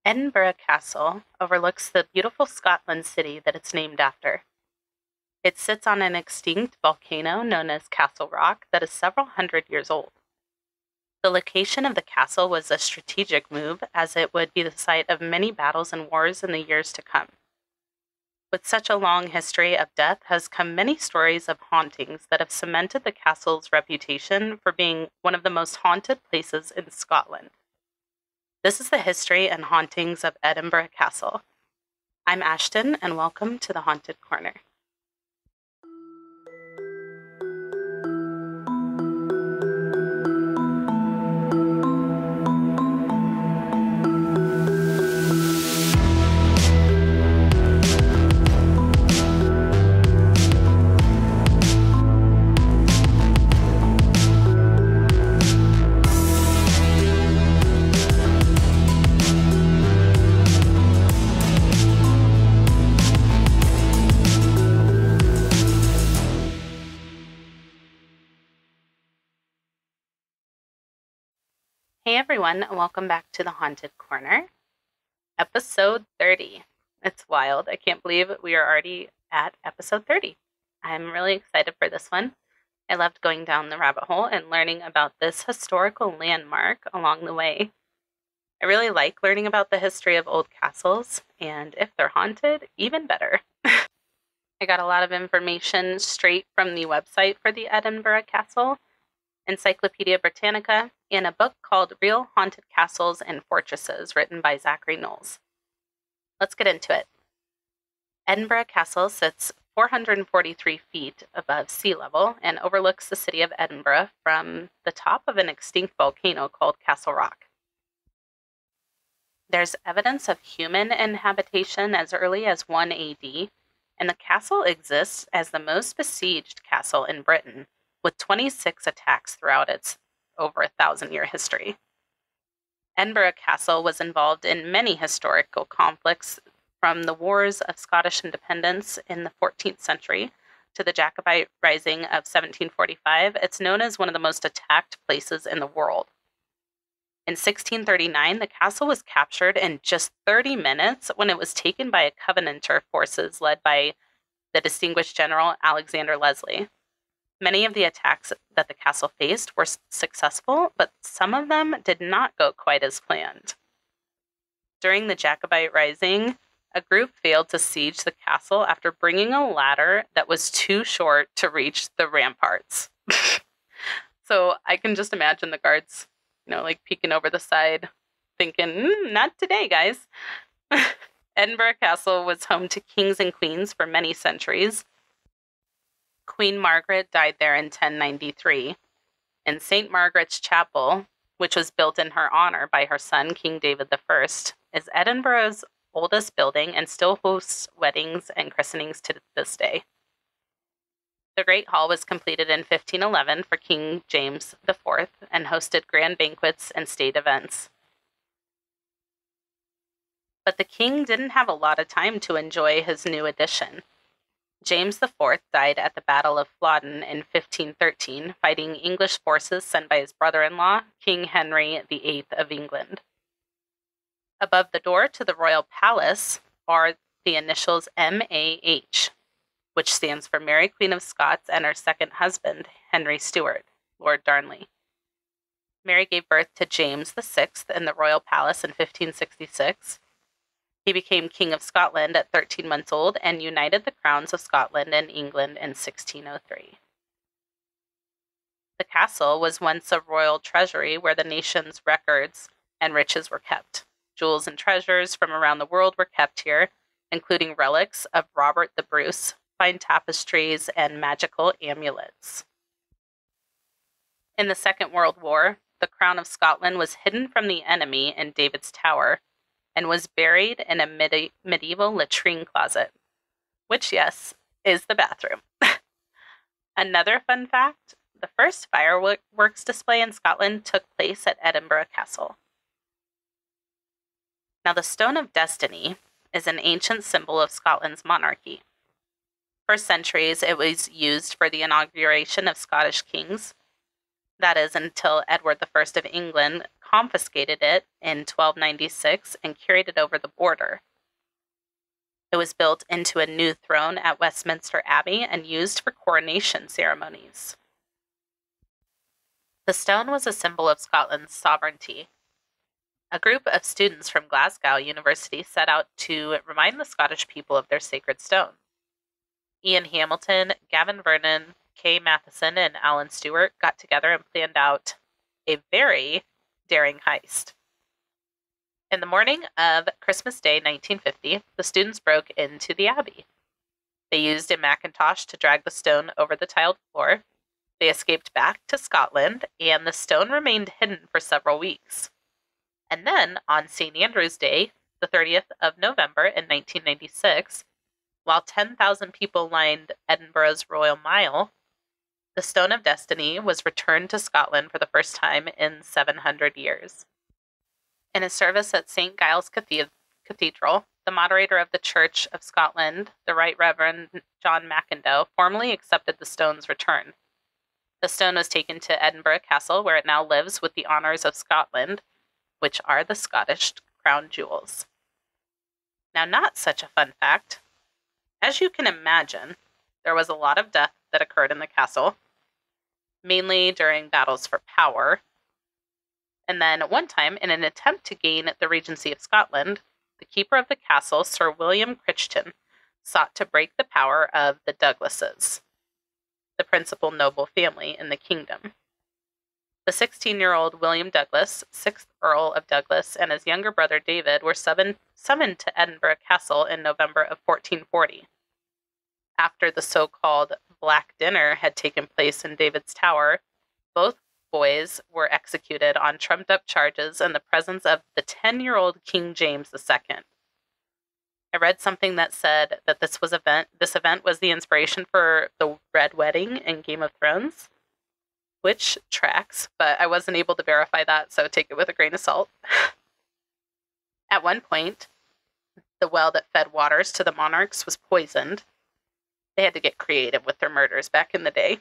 Edinburgh Castle overlooks the beautiful Scotland city that it's named after. It sits on an extinct volcano known as Castle Rock that is several hundred years old. The location of the castle was a strategic move, as it would be the site of many battles and wars in the years to come. With such a long history of death has come many stories of hauntings that have cemented the castle's reputation for being one of the most haunted places in Scotland. This is the history and hauntings of Edinburgh Castle. I'm Ashton, and welcome to the Haunted Corner. Hey everyone, and welcome back to the Haunted Corner, episode 30. It's wild. I can't believe we are already at episode 30. I'm really excited for this one. I loved going down the rabbit hole and learning about this historical landmark along the way. I really like learning about the history of old castles, and if they're haunted, even better. I got a lot of information straight from the website for the Edinburgh Castle, Encyclopedia Britannica, and a book called Real Haunted Castles and Fortresses, written by Zachary Knowles. Let's get into it. Edinburgh Castle sits 443 feet above sea level and overlooks the city of Edinburgh from the top of an extinct volcano called Castle Rock. There's evidence of human inhabitation as early as 1 AD, and the castle exists as the most besieged castle in Britain, with 26 attacks throughout its over 1,000-year history. Edinburgh Castle was involved in many historical conflicts, from the Wars of Scottish Independence in the 14th century to the Jacobite Rising of 1745. It's known as one of the most attacked places in the world. In 1639, the castle was captured in just 30 minutes when it was taken by Covenanter forces led by the distinguished General Alexander Leslie. Many of the attacks that the castle faced were successful, but some of them did not go quite as planned. During the Jacobite Rising, a group failed to siege the castle after bringing a ladder that was too short to reach the ramparts. So I can just imagine the guards, peeking over the side, thinking, not today, guys. Edinburgh Castle was home to kings and queens for many centuries. Queen Margaret died there in 1093, and St. Margaret's Chapel, which was built in her honor by her son, King David I, is Edinburgh's oldest building and still hosts weddings and christenings to this day. The Great Hall was completed in 1511 for King James IV and hosted grand banquets and state events. But the king didn't have a lot of time to enjoy his new addition. James IV died at the Battle of Flodden in 1513, fighting English forces sent by his brother-in-law, King Henry VIII of England. Above the door to the royal palace are the initials MAH, which stands for Mary Queen of Scots and her second husband, Henry Stuart, Lord Darnley. Mary gave birth to James VI in the royal palace in 1566. He became King of Scotland at 13 months old and united the crowns of Scotland and England in 1603. The castle was once a royal treasury where the nation's records and riches were kept. Jewels and treasures from around the world were kept here, including relics of Robert the Bruce, fine tapestries, and magical amulets. In the Second World War, the crown of Scotland was hidden from the enemy in David's Tower, and was buried in a medieval latrine closet, which, yes, is the bathroom. Another fun fact, the first fireworks display in Scotland took place at Edinburgh Castle. Now, the Stone of Destiny is an ancient symbol of Scotland's monarchy. For centuries, it was used for the inauguration of Scottish kings. That is, until Edward I of England confiscated it in 1296 and carried it over the border. It was built into a new throne at Westminster Abbey and used for coronation ceremonies. The stone was a symbol of Scotland's sovereignty. A group of students from Glasgow University set out to remind the Scottish people of their sacred stone. Ian Hamilton, Gavin Vernon, Kay Matheson, and Alan Stewart got together and planned out a very daring heist. In the morning of Christmas Day 1950, the students broke into the Abbey. They used a Macintosh to drag the stone over the tiled floor. They escaped back to Scotland, and the stone remained hidden for several weeks. And then, on St. Andrew's Day, the 30th of November in 1996, while 10,000 people lined Edinburgh's Royal Mile, the Stone of Destiny was returned to Scotland for the first time in 700 years. In a service at St. Giles Cathedral, the moderator of the Church of Scotland, the Right Reverend John McIndoe, formally accepted the stone's return. The stone was taken to Edinburgh Castle, where it now lives with the honours of Scotland, which are the Scottish crown jewels. Now, not such a fun fact. As you can imagine, there was a lot of death that occurred in the castle, mainly during battles for power. And then at one time, in an attempt to gain the Regency of Scotland, the keeper of the castle, Sir William Crichton, sought to break the power of the Douglases, the principal noble family in the kingdom. The 16-year-old William Douglas, 6th Earl of Douglas, and his younger brother David were summoned to Edinburgh Castle in November of 1440. After the so-called Black Dinner had taken place in David's Tower, both boys were executed on trumped-up charges in the presence of the 10-year-old King James II. I read something that said that this event was the inspiration for the Red Wedding in Game of Thrones, which tracks, but I wasn't able to verify that, so take it with a grain of salt. At one point, the well that fed waters to the monarchs was poisoned. They had to get creative with their murders back in the day.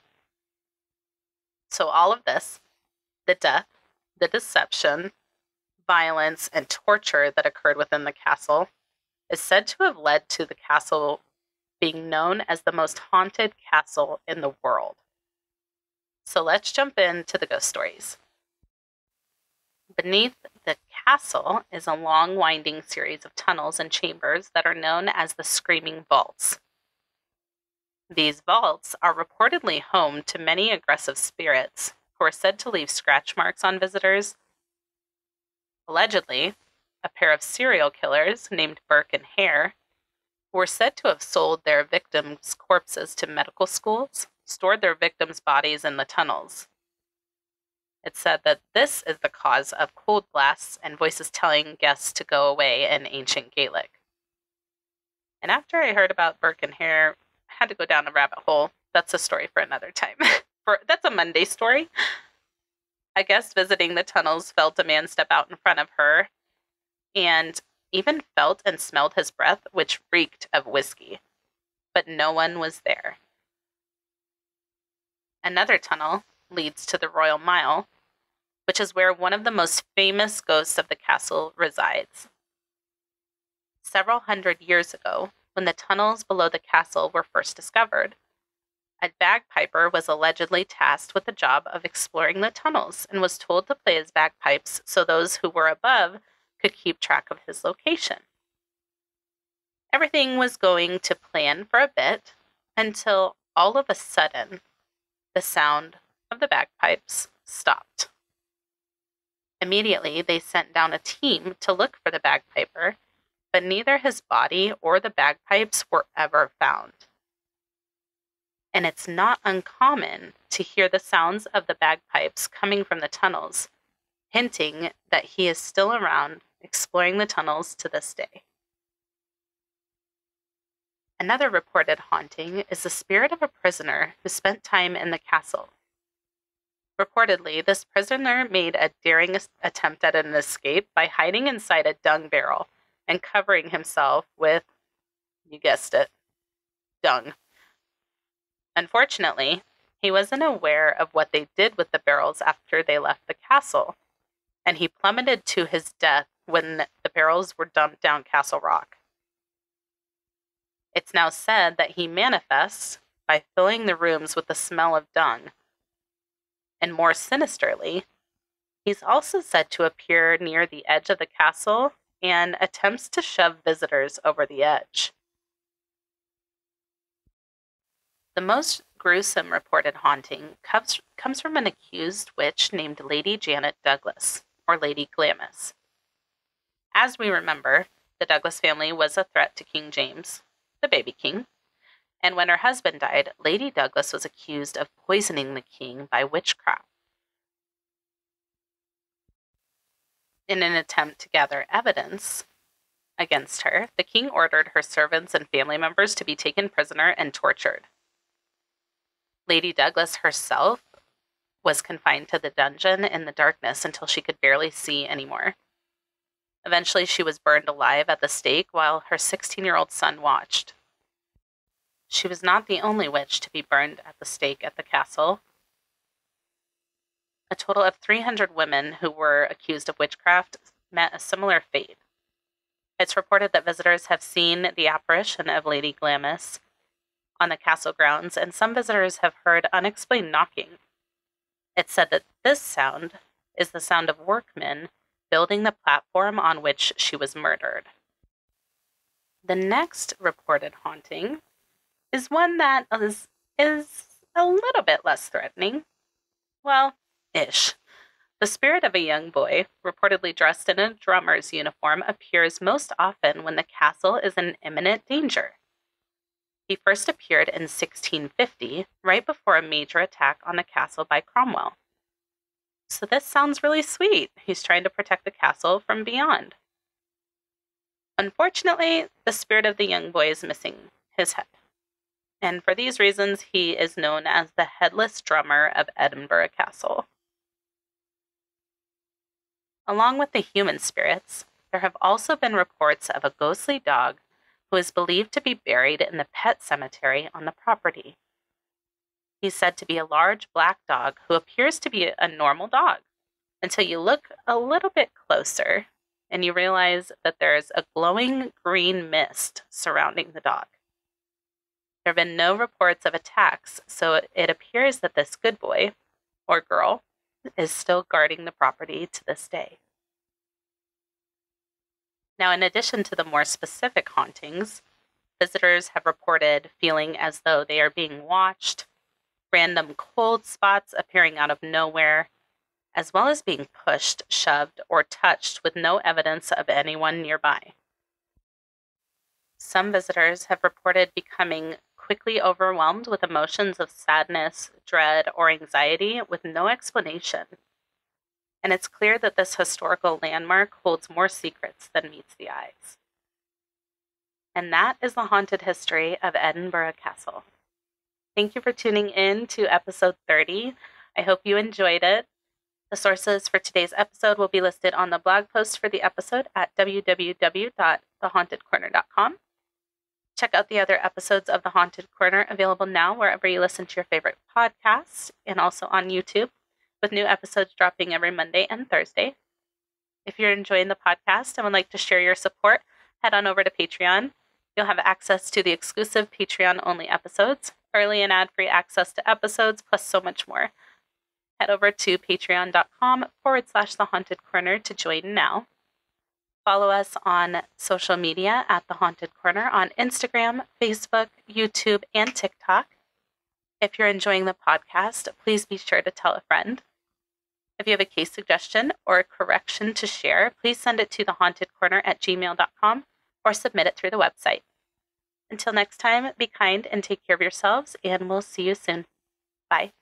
So all of this, the death, the deception, violence, and torture that occurred within the castle is said to have led to the castle being known as the most haunted castle in the world. So let's jump into the ghost stories. Beneath the castle is a long, winding series of tunnels and chambers that are known as the Screaming Vaults. These vaults are reportedly home to many aggressive spirits who are said to leave scratch marks on visitors. Allegedly, a pair of serial killers named Burke and Hare were said to have sold their victims' corpses to medical schools, stored their victims' bodies in the tunnels. It's said that this is the cause of cold blasts and voices telling guests to go away in ancient Gaelic. And after I heard about Burke and Hare, I had to go down a rabbit hole. That's a story for another time. That's a Monday story. A guest visiting the tunnels felt a man step out in front of her and even felt and smelled his breath, which reeked of whiskey. But no one was there. Another tunnel leads to the Royal Mile, which is where one of the most famous ghosts of the castle resides. Several hundred years ago, when the tunnels below the castle were first discovered, a bagpiper was allegedly tasked with the job of exploring the tunnels and was told to play his bagpipes so those who were above could keep track of his location. Everything was going to plan for a bit until all of a sudden, the sound of the bagpipes stopped. Immediately, they sent down a team to look for the bagpiper, but neither his body or the bagpipes were ever found. And it's not uncommon to hear the sounds of the bagpipes coming from the tunnels, hinting that he is still around exploring the tunnels to this day. Another reported haunting is the spirit of a prisoner who spent time in the castle. Reportedly, this prisoner made a daring attempt at an escape by hiding inside a dung barrel and covering himself with, you guessed it, dung. Unfortunately, he wasn't aware of what they did with the barrels after they left the castle, and he plummeted to his death when the barrels were dumped down Castle Rock. It's now said that he manifests by filling the rooms with the smell of dung. And more sinisterly, he's also said to appear near the edge of the castle and attempts to shove visitors over the edge. The most gruesome reported haunting comes from an accused witch named Lady Janet Douglas, or Lady Glamis. As we remember, the Douglas family was a threat to King James, the baby king, and when her husband died, Lady Douglas was accused of poisoning the king by witchcraft. In an attempt to gather evidence against her, the king ordered her servants and family members to be taken prisoner and tortured. Lady Douglas herself was confined to the dungeon in the darkness until she could barely see anymore. Eventually, she was burned alive at the stake while her 16-year-old son watched. She was not the only witch to be burned at the stake at the castle. A total of 300 women who were accused of witchcraft met a similar fate. It's reported that visitors have seen the apparition of Lady Glamis on the castle grounds, and some visitors have heard unexplained knocking. It's said that this sound is the sound of workmen building the platform on which she was murdered. The next reported haunting is one that is a little bit less threatening. Well, ish. The spirit of a young boy, reportedly dressed in a drummer's uniform, appears most often when the castle is in imminent danger. He first appeared in 1650, right before a major attack on the castle by Cromwell. So this sounds really sweet. He's trying to protect the castle from beyond. Unfortunately, the spirit of the young boy is missing his head. And for these reasons, he is known as the Headless Drummer of Edinburgh Castle. Along with the human spirits, there have also been reports of a ghostly dog who is believed to be buried in the pet cemetery on the property. He's said to be a large black dog who appears to be a normal dog until you look a little bit closer and you realize that there's a glowing green mist surrounding the dog. There have been no reports of attacks, so it appears that this good boy, or girl, is still guarding the property to this day. Now, in addition to the more specific hauntings, visitors have reported feeling as though they are being watched, random cold spots appearing out of nowhere, as well as being pushed, shoved, or touched with no evidence of anyone nearby. Some visitors have reported becoming quickly overwhelmed with emotions of sadness, dread, or anxiety with no explanation. And it's clear that this historical landmark holds more secrets than meets the eyes. And that is the haunted history of Edinburgh Castle. Thank you for tuning in to episode 30. I hope you enjoyed it. The sources for today's episode will be listed on the blog post for the episode at www.thehauntedcorner.com. Check out the other episodes of The Haunted Corner available now wherever you listen to your favorite podcasts and also on YouTube, with new episodes dropping every Monday and Thursday. If you're enjoying the podcast and would like to share your support, head on over to Patreon. You'll have access to the exclusive Patreon-only episodes, early and ad-free access to episodes, plus so much more. Head over to patreon.com/The Haunted Corner to join now. Follow us on social media at The Haunted Corner on Instagram, Facebook, YouTube, and TikTok. If you're enjoying the podcast, please be sure to tell a friend. If you have a case suggestion or a correction to share, please send it to thehauntedcorner@gmail.com or submit it through the website. Until next time, be kind and take care of yourselves, and we'll see you soon. Bye.